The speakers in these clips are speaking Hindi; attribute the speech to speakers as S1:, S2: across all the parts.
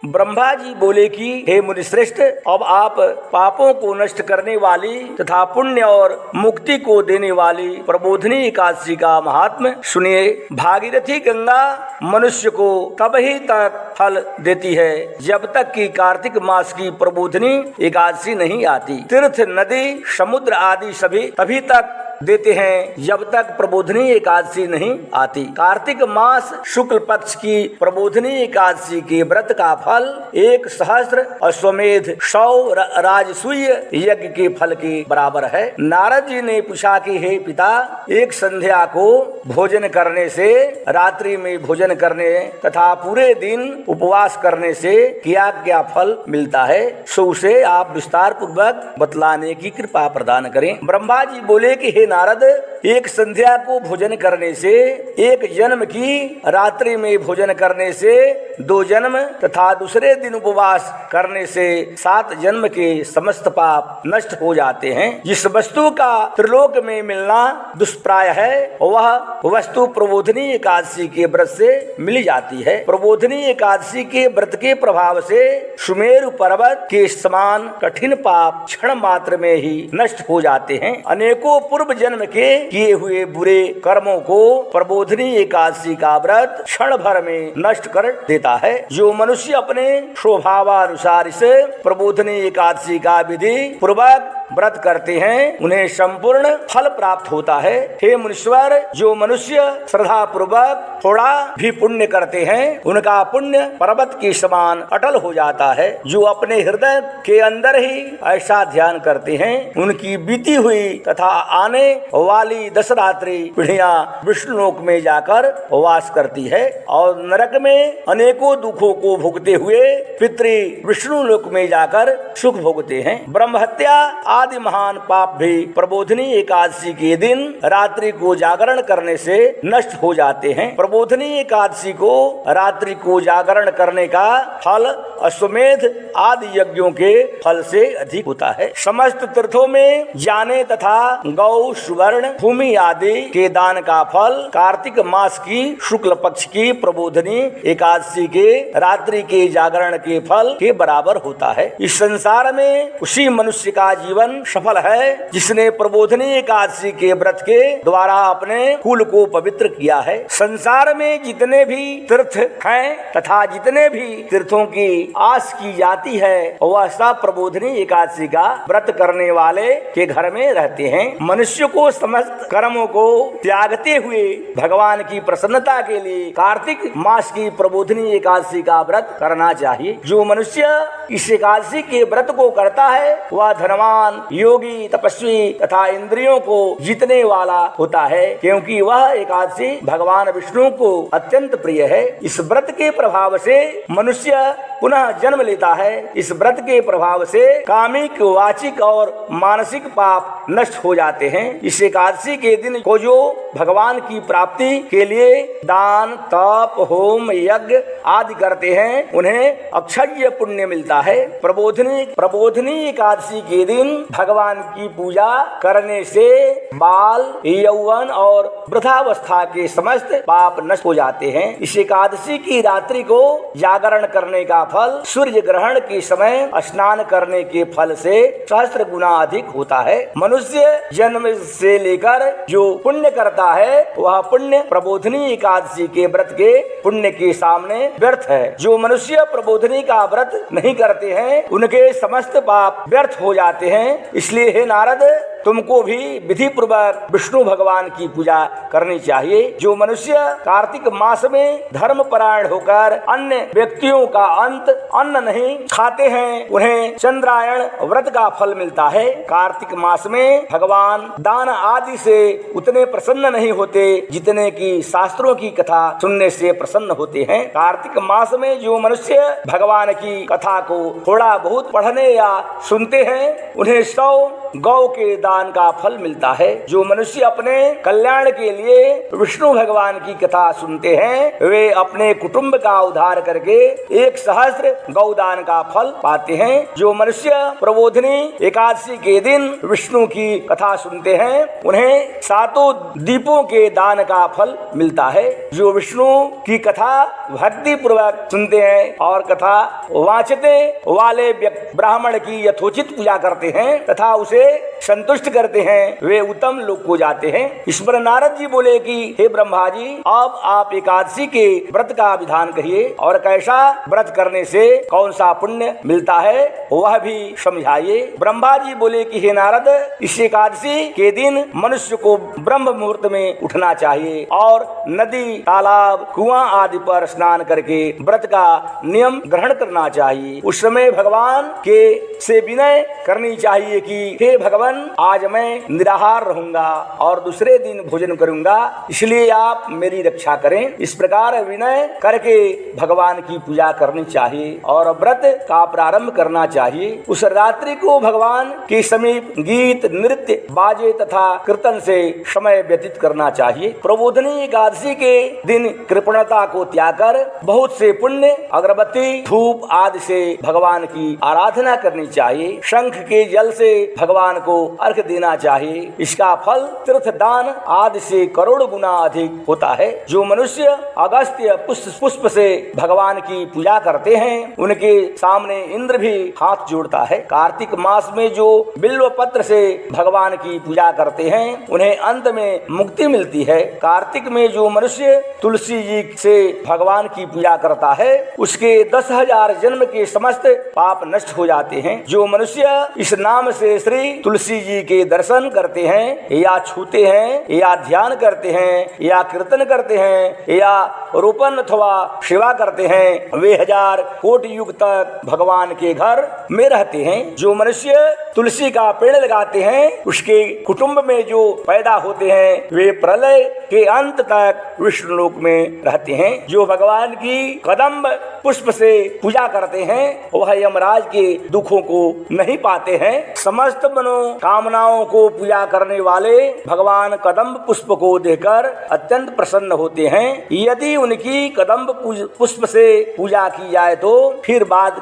S1: ब्रह्मा जी बोले कि हे मुनिश्रेष्ठ, अब आप पापों को नष्ट करने वाली तथा पुण्य और मुक्ति को देने वाली प्रबोधिनी एकादशी का महात्म्य सुनिए। भागीरथी गंगा मनुष्य को तब ही तक फल देती है जब तक कि कार्तिक मास की प्रबोधिनी एकादशी नहीं आती। तीर्थ, नदी, समुद्र आदि सभी तभी तक देते हैं जब तक प्रबोधिनी एकादशी नहीं आती। कार्तिक मास शुक्ल पक्ष की प्रबोधिनी एकादशी के व्रत का फल 1 सहस्त्र अश्वमेध 100 राजसूय यज्ञ के फल के बराबर है। नारद जी ने पूछा कि हे पिता, एक संध्या को भोजन करने से, रात्रि में भोजन करने तथा पूरे दिन उपवास करने से क्या क्या फल मिलता है, सो उसे आप विस्तार पूर्वक बतलाने की कृपा प्रदान करें। ब्रह्मा जी बोले कि हे नारद, एक संध्या को भोजन करने से, एक जन्म की रात्रि में भोजन करने से 2 जन्म तथा दूसरे दिन उपवास करने से 7 जन्म के समस्त पाप नष्ट हो जाते हैं। जिस वस्तु का त्रिलोक में मिलना दुष्प्राय है, वह वस्तु प्रबोधिनी एकादशी के व्रत से मिल जाती है। प्रबोधिनी एकादशी के व्रत के प्रभाव से सुमेरु पर्वत के समान कठिन पाप क्षण मात्र में ही नष्ट हो जाते हैं। अनेकों पूर्व जन्म के किए हुए बुरे कर्मों को प्रबोधिनी एकादशी का व्रत क्षण भर में नष्ट कर देता है। जो मनुष्य अपने स्वभावानुसार इस प्रबोधिनी एकादशी का विधि पूर्वक व्रत करते हैं, उन्हें संपूर्ण फल प्राप्त होता है। हे मुनीश्वर, जो मनुष्य श्रद्धा पूर्वक थोड़ा भी पुण्य करते हैं, उनका पुण्य पर्वत के समान अटल हो जाता है। जो अपने हृदय के अंदर ही ऐसा ध्यान करते हैं, उनकी बीती हुई तथा आने वाली 10 रात्रि पीढ़ियां विष्णुलोक में जाकर वास करती है और नरक में अनेकों दुखों को भोगते हुए पितृ विष्णुलोक में जाकर सुख भोगते हैं। ब्रह्महत्या आदि महान पाप भी प्रबोधिनी एकादशी के दिन रात्रि को जागरण करने से नष्ट हो जाते हैं। प्रबोधिनी एकादशी को रात्रि को जागरण करने का फल अश्वमेध आदि यज्ञों के फल से अधिक होता है। समस्त तीर्थों में जाने तथा गौ, सुवर्ण, भूमि आदि के दान का फल कार्तिक मास की शुक्ल पक्ष की प्रबोधिनी एकादशी के रात्रि के जागरण के फल के बराबर होता है। इस संसार में उसी मनुष्य का जीवन सफल है जिसने प्रबोधिनी एकादशी के व्रत के द्वारा अपने कुल को पवित्र किया है। संसार में जितने भी तीर्थ हैं तथा जितने भी तीर्थों की आस की जाती है, वह सब प्रबोधिनी एकादशी का व्रत करने वाले के घर में रहते हैं। मनुष्य को समस्त कर्मों को त्यागते हुए भगवान की प्रसन्नता के लिए कार्तिक मास की प्रबोधिनी एकादशी का व्रत करना चाहिए। जो मनुष्य इस एकादशी के व्रत को करता है, वह धनवान, योगी, तपस्वी तथा इंद्रियों को जीतने वाला होता है, क्योंकि वह एकादशी भगवान विष्णु को अत्यंत प्रिय है। इस व्रत के प्रभाव से मनुष्य पुनः जन्म लेता है। इस व्रत के प्रभाव से कामिक, वाचिक और मानसिक पाप नष्ट हो जाते हैं। इस एकादशी के दिन को जो भगवान की प्राप्ति के लिए दान, तप, होम, यज्ञ आदि करते हैं, उन्हें अक्षय पुण्य मिलता है। प्रबोधिनी एकादशी के दिन भगवान की पूजा करने से बाल, यौवन और वृद्धावस्था के समस्त पाप नष्ट हो जाते हैं। इस एकादशी की रात्रि को जागरण करने का फल सूर्य ग्रहण के समय स्नान करने के फल से सहस्त्र गुना अधिक होता है। मनुष्य जन्म से लेकर जो पुण्य करता है, वह पुण्य प्रबोधिनी एकादशी के व्रत के पुण्य के सामने व्यर्थ है। जो मनुष्य प्रबोधिनी का व्रत नहीं करते हैं, उनके समस्त पाप व्यर्थ हो जाते हैं। इसलिए हे नारद, तुमको भी विधि पूर्वक विष्णु भगवान की पूजा करनी चाहिए। जो मनुष्य कार्तिक मास में धर्म परायण होकर अन्य व्यक्तियों का अंत अन्न नहीं खाते हैं, उन्हें चंद्रायण व्रत का फल मिलता है। कार्तिक मास में भगवान दान आदि से उतने प्रसन्न नहीं होते जितने की शास्त्रों की कथा सुनने से प्रसन्न होते हैं। कार्तिक मास में जो मनुष्य भगवान की कथा को थोड़ा बहुत पढ़ने या सुनते हैं, उन्हें 100 गौ के दान का फल मिलता है। जो मनुष्य अपने कल्याण के लिए विष्णु भगवान की कथा सुनते हैं वे अपने कुटुंब का उद्धार करके 1 सहस्त्र गौदान का फल पाते हैं। जो मनुष्य प्रबोधिनी एकादशी के दिन विष्णु की कथा सुनते हैं उन्हें 7 दीपों के दान का फल मिलता है। जो विष्णु की कथा भक्ति पूर्वक सुनते हैं और कथा वाचते वाले ब्राह्मण की यथोचित पूजा करते हैं तथा उसे संतुष्ट करते हैं वे उत्तम लोक को जाते हैं। इस पर नारद जी बोले कि हे ब्रह्मा जी, अब आप एकादशी के व्रत का विधान कहिए और कैसा व्रत करने से कौन सा पुण्य मिलता है वह भी समझाइए। ब्रह्मा जी बोले कि हे नारद, इस एकादशी के दिन मनुष्य को ब्रह्म मुहूर्त में उठना चाहिए और नदी, तालाब, कुआं आदि पर स्नान करके व्रत का नियम ग्रहण करना चाहिए। उस समय भगवान के से विनय करनी चाहिए कि हे भगवान, आज मैं निराहार रहूंगा और दूसरे दिन भोजन करूंगा, इसलिए आप मेरी रक्षा करें। इस प्रकार विनय करके भगवान की पूजा करनी चाहिए और व्रत का प्रारंभ करना चाहिए। उस रात्रि को भगवान के समीप गीत, नृत्य, बाजे तथा कीर्तन से समय व्यतीत करना चाहिए। प्रबोधिनी एकादशी के दिन कृपणता को त्याग कर बहुत से पुण्य, अगरबत्ती, धूप आदि से भगवान की आराधना करनी चाहिए। शंख के जल से भगवान को अर्घ देना चाहिए। इसका फल तीर्थ दान आदि से करोड़ गुना अधिक होता है। जो मनुष्य अगस्त्य पुष्प से भगवान की पूजा करते हैं उनके सामने इंद्र भी हाथ जोड़ता है। कार्तिक मास में जो बिल्व पत्र से भगवान की पूजा करते हैं उन्हें अंत में मुक्ति मिलती है। कार्तिक में जो मनुष्य तुलसी जी से भगवान की पूजा करता है उसके 10,000 जन्म के समस्त पाप नष्ट हो जाते हैं। जो मनुष्य इस नाम से श्री तुलसी जी के दर्शन करते हैं या छूते हैं या ध्यान करते हैं या कीर्तन करते हैं या रोपण अथवा सेवा करते हैं वे 1000 कोटि युग तक भगवान के घर में रहते हैं। जो मनुष्य तुलसी का पेड़ लगाते हैं उसके कुटुंब में जो पैदा होते हैं वे प्रलय के अंत तक विष्णु लोक में रहते हैं। जो भगवान की कदम्ब पुष्प से पूजा करते हैं वह यमराज के दुखों को नहीं पाते हैं। समस्त मनोकामनाओं को पूजा करने वाले भगवान कदम्ब पुष्प को देखकर अत्यंत प्रसन्न होते हैं। यदि उनकी कदम्ब पुष्प से पूजा की जाए तो फिर बाद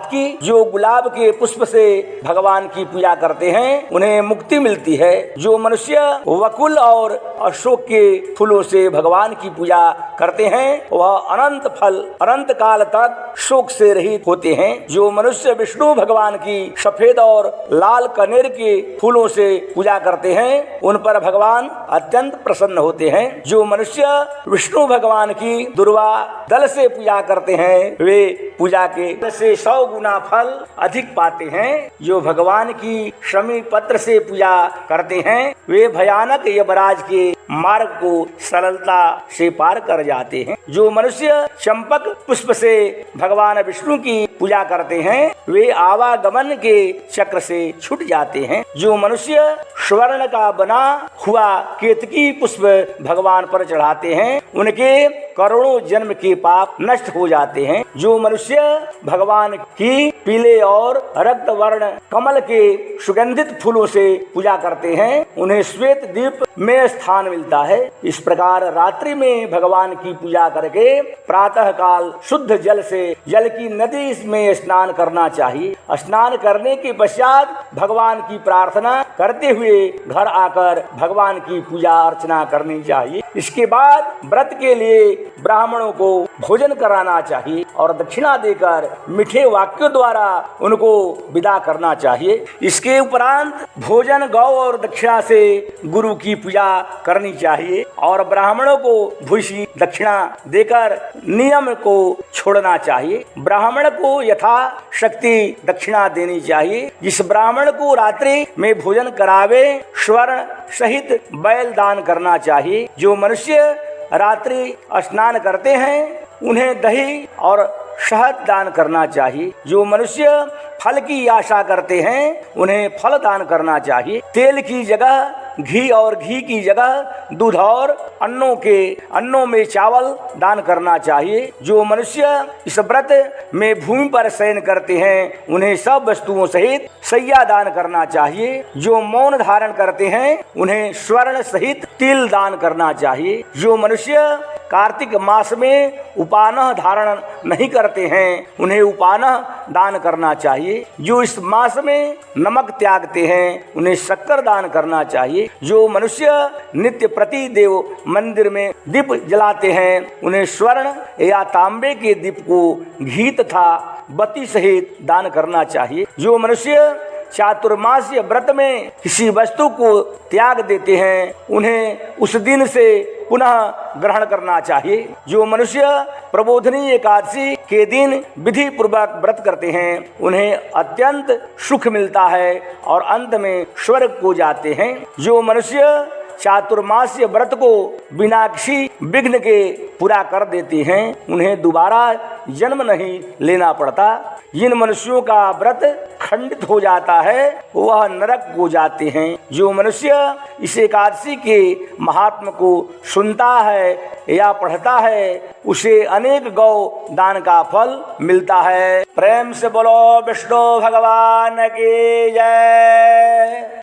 S1: की जो गुलाब के पुष्प से भगवान की पूजा करते हैं उन्हें मुक्ति मिलती है। जो मनुष्य वकुल और अशोक के फूलों से भगवान की पूजा करते हैं वह अनंत काल तक शोक से रहित होते हैं। जो मनुष्य विष्णु भगवान की सफेद और लाल कनेर के फूलों से पूजा करते हैं उन पर भगवान अत्यंत प्रसन्न होते हैं। जो मनुष्य विष्णु भगवान की दुर्वा दल से पूजा करते हैं वे पूजा के से 100 गुना फल अधिक पाते हैं। जो भगवान की शमी पत्र से पूजा करते हैं वे भयानक यमराज के मार्ग को सरलता से पार कर जाते हैं। जो मनुष्य चंपक पुष्प से भगवान विष्णु की पूजा करते हैं वे आवागमन के चक्र से छूट जाते हैं। जो मनुष्य स्वर्ण का बना हुआ केतकी पुष्प भगवान पर चढ़ाते हैं उनके करोड़ों जन्म के पाप नष्ट हो जाते हैं। जो मनुष्य भगवान की पीले और रक्त वर्ण कमल के सुगंधित फूलों से पूजा करते हैं उन्हें श्वेत द्वीप में स्थान मिलता है। इस प्रकार रात्रि में भगवान की पूजा करके प्रातः काल शुद्ध जल से जल की नदी में स्नान करना चाहिए। स्नान करने के पश्चात भगवान की प्रार्थना करते हुए घर आकर भगवान की पूजा अर्चना करनी चाहिए। इसके बाद व्रत के लिए ब्राह्मणों को भोजन कराना चाहिए और दक्षिणा देकर मीठे वाक्यों द्वारा उनको विदा करना चाहिए। इसके उपरांत भोजन, गौ और दक्षिणा से गुरु की पूजा करनी चाहिए और ब्राह्मणों को भूषी दक्षिणा देकर नियम को छोड़ना चाहिए। ब्राह्मण को यथा शक्ति दक्षिणा देनी चाहिए। जिस ब्राह्मण को रात्रि में भोजन करावे स्वर्ण सहित बैल दान करना चाहिए। जो मनुष्य रात्रि स्नान करते हैं उन्हें दही और शहद दान करना चाहिए। जो मनुष्य फल की आशा करते हैं उन्हें फल दान करना चाहिए। तेल की जगह घी और घी की जगह दूध और अन्नों में चावल दान करना चाहिए। जो मनुष्य इस व्रत में भूमि पर शयन करते हैं उन्हें सब वस्तुओं सहित शैया दान करना चाहिए। जो मौन धारण करते हैं उन्हें स्वर्ण सहित तिल दान करना चाहिए। जो मनुष्य कार्तिक मास में उपानह धारण नहीं करते हैं उन्हें उपानह दान करना चाहिए। जो इस मास में नमक त्यागते हैं उन्हें शक्कर दान करना चाहिए। जो मनुष्य नित्य प्रति देव मंदिर में दीप जलाते हैं उन्हें स्वर्ण या तांबे के दीप को घी तथा बत्ती सहित दान करना चाहिए। जो मनुष्य चातुर्मास्य व्रत में किसी वस्तु को त्याग देते हैं उन्हें उस दिन से पुनः ग्रहण करना चाहिए। जो मनुष्य प्रबोधनी एकादशी के दिन विधि पूर्वक व्रत करते हैं उन्हें अत्यंत सुख मिलता है और अंत में स्वर्ग को जाते हैं। जो मनुष्य चातुर्मास्य व्रत को बिना किसी विघ्न के पूरा कर देते हैं उन्हें दोबारा जन्म नहीं लेना पड़ता। जिन मनुष्यों का व्रत खंडित हो जाता है वह नरक को जाते हैं। जो मनुष्य इस एकादशी के महात्म को सुनता है या पढ़ता है उसे अनेक गौ दान का फल मिलता है। प्रेम से बोलो विष्णु भगवान की जय।